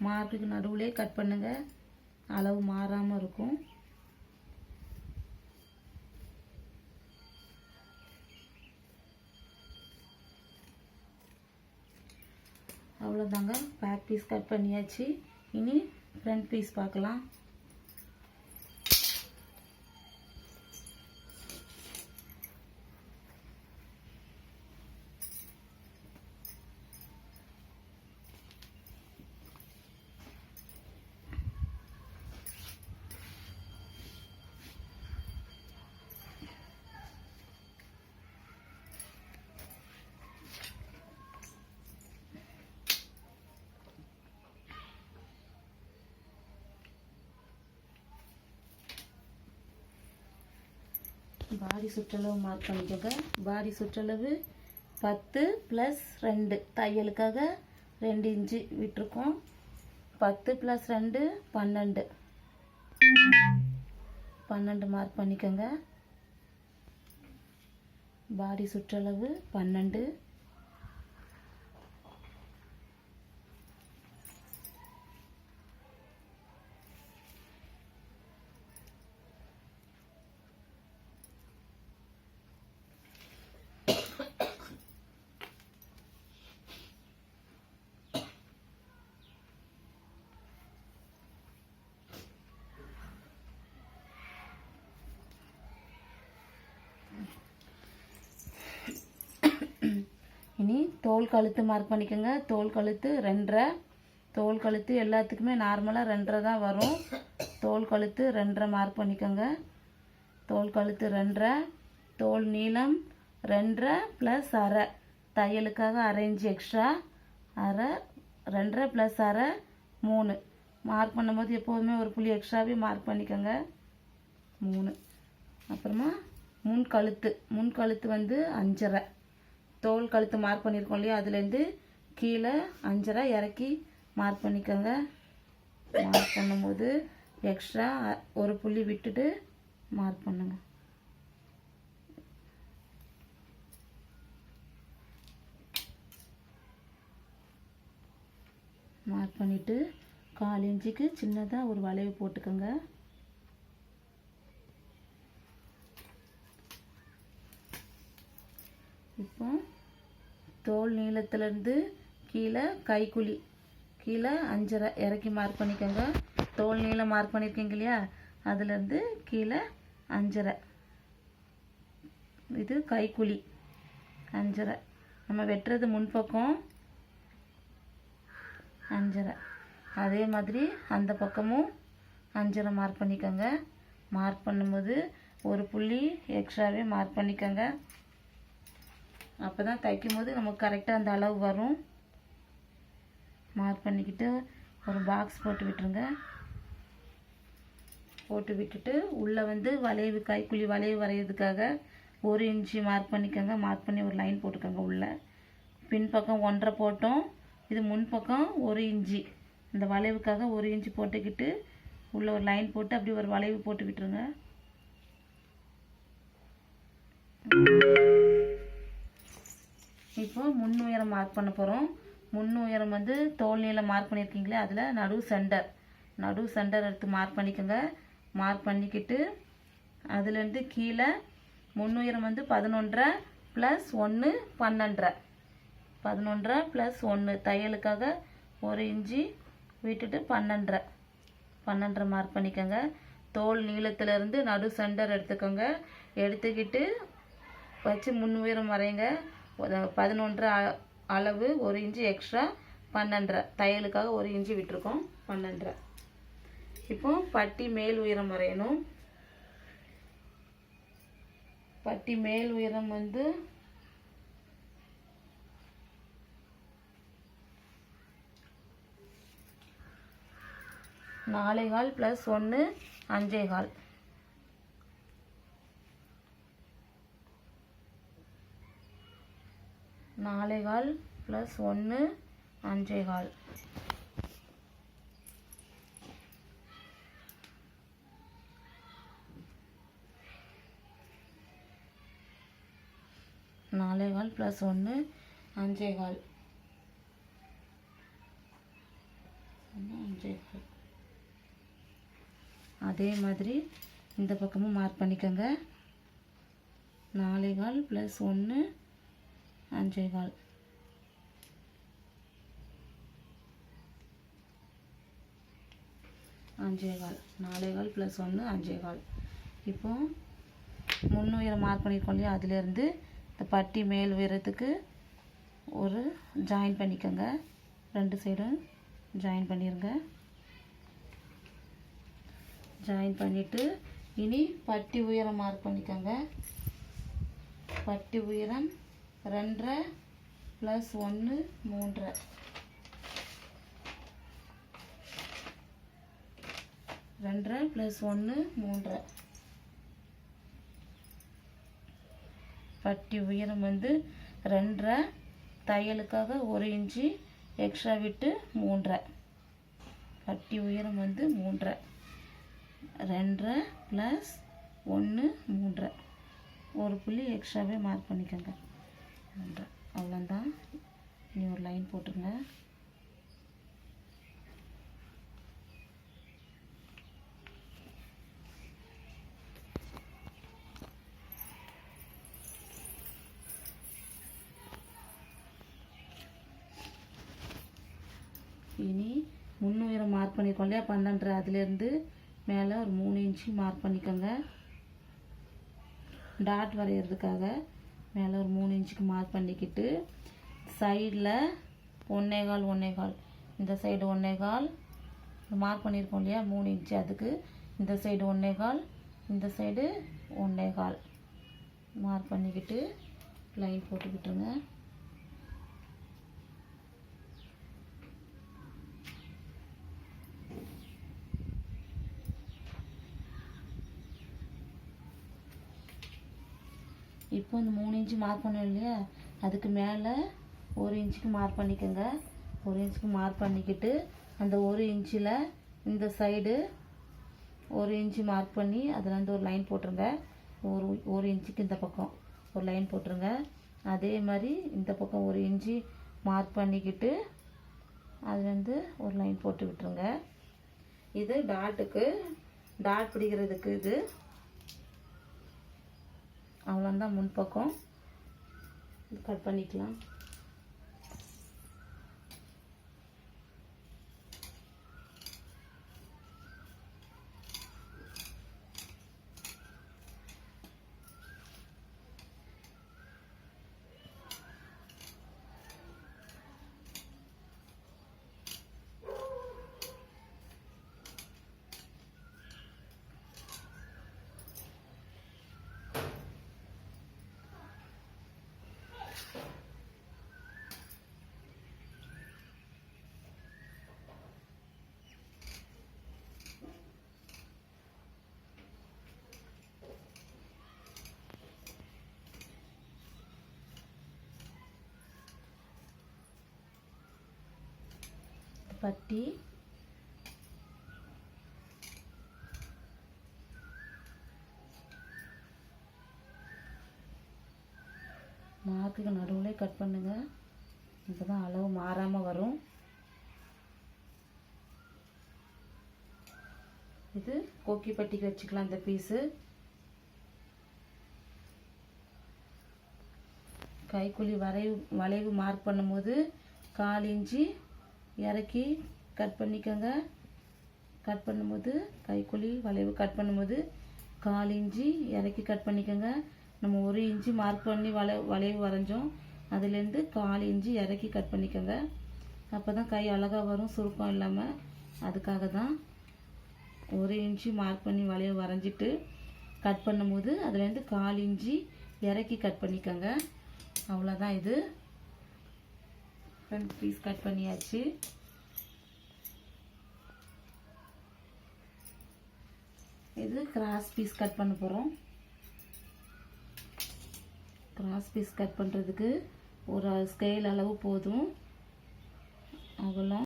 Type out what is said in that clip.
மார்க்குக்கு நடுவுலே கட் பண்ணுங்கள், அளவு மாறாமல் இருக்கும். அவ்வளோதாங்க, பேக் பீஸ் கட் பண்ணியாச்சு. இனி ஃப்ரண்ட் பீஸ் பார்க்கலாம். பாடி சுற்றளவு மார்க் பண்ணிக்கோங்க. பாடி சுற்றளவு 10 + 2, தையலுக்காக 2 இன்ச்சு விட்டுருக்கோம். 10 + 2 12, 12 மார்க் பண்ணிக்கோங்க. பாடி சுற்றளவு 12. இனி தோல் கழுத்து மார்க் பண்ணிக்கோங்க. தோல் கழுத்து 2.5. தோல் கழுத்து எல்லாத்துக்குமே நார்மலாக 2.5 தான் வரும். தோல் கழுத்து 2.5 மார்க் பண்ணிக்கோங்க. தோல் கழுத்து 2.5. தோல் நீளம் 2.5 + அரை, தையலுக்காக 1/2 இன்ச்சு எக்ஸ்ட்ரா. 2.5 + அரை 3 மார்க் பண்ணும்போது எப்போதுமே ஒரு புள்ளி எக்ஸ்ட்ராவே மார்க் பண்ணிக்கோங்க. 3. அப்புறமா முன் கழுத்து வந்து 5.5. தோல் கழுத்து மார்க் பண்ணியிருக்கோம் இல்லையா, அதுலேருந்து கீழே 5.5 இறக்கி மார்க் பண்ணிக்கோங்க. மார்க் பண்ணும்போது எக்ஸ்ட்ரா ஒரு புள்ளி விட்டுட்டு மார்க் பண்ணுங்க. மார்க் பண்ணிவிட்டு 1/4 இன்ச்சுக்கு சின்னதாக ஒரு வளைவு போட்டுக்கோங்க. இப்போ தோல் நீளத்திலேருந்து கீழே கைக்குழி கீழே 5.5 இறக்கி மார்க் பண்ணிக்கோங்க. தோல் நீளம் மார்க் பண்ணியிருக்கீங்க இல்லையா, அதுலேருந்து கீழே 5.5. இது கைக்குழி 5.5. நம்ம வெட்டுறது முன்பக்கம் 5.5. அதே மாதிரி அந்த பக்கமும் 5.5 மார்க் பண்ணிக்கோங்க. மார்க் பண்ணும்போது ஒரு புள்ளி எக்ஸ்ட்ராவே மார்க் பண்ணிக்கோங்க. அப்போ தான் தைக்கும் போது நமக்கு கரெக்டாக அந்த அளவு வரும். மார்க் பண்ணிக்கிட்டு ஒரு பாக்ஸ் போட்டு விட்டுருங்க. போட்டு விட்டுட்டு உள்ளே வந்து வளைவு, கைக்குழி வளைவு வரைகிறதுக்காக 1 இன்ச்சு மார்க் பண்ணிக்கோங்க. மார்க் பண்ணி ஒரு லைன் போட்டுக்கோங்க. உள்ளே பின்பக்கம் 1.5 போட்டோம். இது முன்பக்கம் 1 இன்ச்சு. இந்த வளைவுக்காக 1 இன்ச்சு போட்டுக்கிட்டு உள்ளே ஒரு லைன் போட்டு அப்படி ஒரு வளைவு போட்டு விட்டுருங்க. இப்போ முன் உயரம் மார்க் பண்ண போகிறோம். முன் உயரம் வந்து தோல் நீளம் மார்க் பண்ணியிருக்கீங்களே, அதில் நடு சென்டர் எடுத்து மார்க் பண்ணிக்கோங்க. மார்க் பண்ணிக்கிட்டு அதுலேருந்து கீழே முன் உயரம் வந்து 11.5 + 1 12.5. 11.5 + 1 தையலுக்காக 1 இன்ச்சு விட்டுட்டு 12.5 மார்க் பண்ணிக்கோங்க. தோல் நீளத்திலேருந்து நடு சென்டர் எடுத்துக்கோங்க. எடுத்துக்கிட்டு வச்சு முன் உயரம் வரைங்க. 11.5 அளவு 1 இன்ச்சு எக்ஸ்ட்ரா 12.5 தையலுக்காக 1 இன்ச்சு விட்டுருக்கோம். 12.5. இப்போ பட்டி மேல் உயரம் வரையணும். பட்டி மேல் உயரம் வந்து 4.25 + 1 5.25. 4.25 + 1 5.25. 4.25 + 1 5.25. 5.25. அதே மாதிரி இந்த பக்கமும் மார்க் பண்ணிக்கோங்க. 4.25 + 1 5.25. 5.25 4.25 + 1 5.25. இப்போ முன் உயரம் மார்க் பண்ணியிருக்கோம் இல்லையா, அதிலேருந்து இந்த பட்டி மேல் உயரத்துக்கு ஒரு ஜாயின் பண்ணிக்கோங்க. 2 சைடும் ஜாயின் பண்ணிடுங்க. ஜாயின் பண்ணிவிட்டு இனி பட்டி உயரம் மார்க் பண்ணிக்கோங்க. பட்டி உயரம் 2.5 + 1 3.5. 2.5 + 1 3.5. பட்டி உயரம் வந்து 2.5, தையலுக்காக 1 இன்ச்சு எக்ஸ்ட்ரா விட்டு 3.5. பட்டி உயரம் வந்து 3.5. 2.5 + 1 3.5. ஒரு புள்ளி எக்ஸ்ட்ராவே மார்க் பண்ணிக்கோங்க. 2.5 அவ்வளோதான். இனி ஒரு லைன் போட்டுருங்க. இனி முன்னுயரம் மார்க் பண்ணியிருக்கோம் இல்லையா 12, அதுலேருந்து மேலே ஒரு 3 இன்ச்சு மார்க் பண்ணிக்கோங்க. டாட் வரைகிறதுக்காக மேலே ஒரு 3 இன்ச்சுக்கு மார்க் பண்ணிக்கிட்டு சைடில் 1.25 1.25, இந்த சைடு 1.25 மார்க் பண்ணியிருக்கோம் இல்லையா 3 இன்ச்சு, அதுக்கு இந்த சைடு 1.25 இந்த சைடு 1.25 மார்க் பண்ணிக்கிட்டு லைன் போட்டுக்கிட்டுருங்க. இப்போ இந்த 3 இன்ச்சு மார்க் பண்ணோம் இல்லையா, அதுக்கு மேலே 1 இன்ச்சுக்கு மார்க் பண்ணிக்கோங்க. 1 இன்ச்சுக்கு மார்க் பண்ணிக்கிட்டு அந்த 1 இன்ச்சில் இந்த சைடு 1 இன்ச்சு மார்க் பண்ணி அதில் வந்து ஒரு லைன் போட்டுருங்க. 1 இன்ச்சுக்கு இந்த பக்கம் ஒரு லைன் போட்டுருங்க. அதே மாதிரி இந்த பக்கம் 1 இன்ச்சு மார்க் பண்ணிக்கிட்டு அதுலேருந்து ஒரு லைன் போட்டு விட்டுருங்க. இது டாட்டுக்கு, டாட் பிடிக்கிறதுக்கு இது அவ்வளோதான். முன்பக்கம் கட் பண்ணிக்கலாம். பட்டி மார்க்குக்கு நடுவில் கட் பண்ணுங்க. அப்போ தான் அளவு மாறாமல் வரும். இது கொக்கி பட்டிக்கு வச்சுக்கலாம். இந்த பீஸு கைக்குழி வளைவு மார்க் பண்ணும்போது 1/4 இன்ச்சு இறக்கி கட் பண்ணிக்கோங்க. கட் பண்ணும்போது கைக்குழி வளைவு கட் பண்ணும்போது 1/4 இன்ச்சு இறக்கி கட் பண்ணிக்கோங்க. நம்ம 1 இன்ச்சு மார்க் பண்ணி வளைவு வரைஞ்சோம், அதுலேருந்து 1/4 இன்ச்சு இறக்கி கட் பண்ணிக்கோங்க. அப்போ தான் கை அழகாக வரும், சுருக்கம் இல்லாமல். அதுக்காக தான் 1 இன்ச்சு மார்க் பண்ணி வளைவு வரைஞ்சிட்டு கட் பண்ணும்போது அதுலேருந்து 1/4 இன்ச்சு இறக்கி கட் பண்ணிக்கோங்க. அவ்வளோதான். இது ஃப்ரண்ட் பீஸ் கட் பண்ணியாச்சு. இது கிராஸ் பீஸ் கட் பண்ண போகிறோம். கிராஸ் பீஸ் கட் பண்ணுறதுக்கு ஒரு ஸ்கேல் அளவு போதும். அகலம்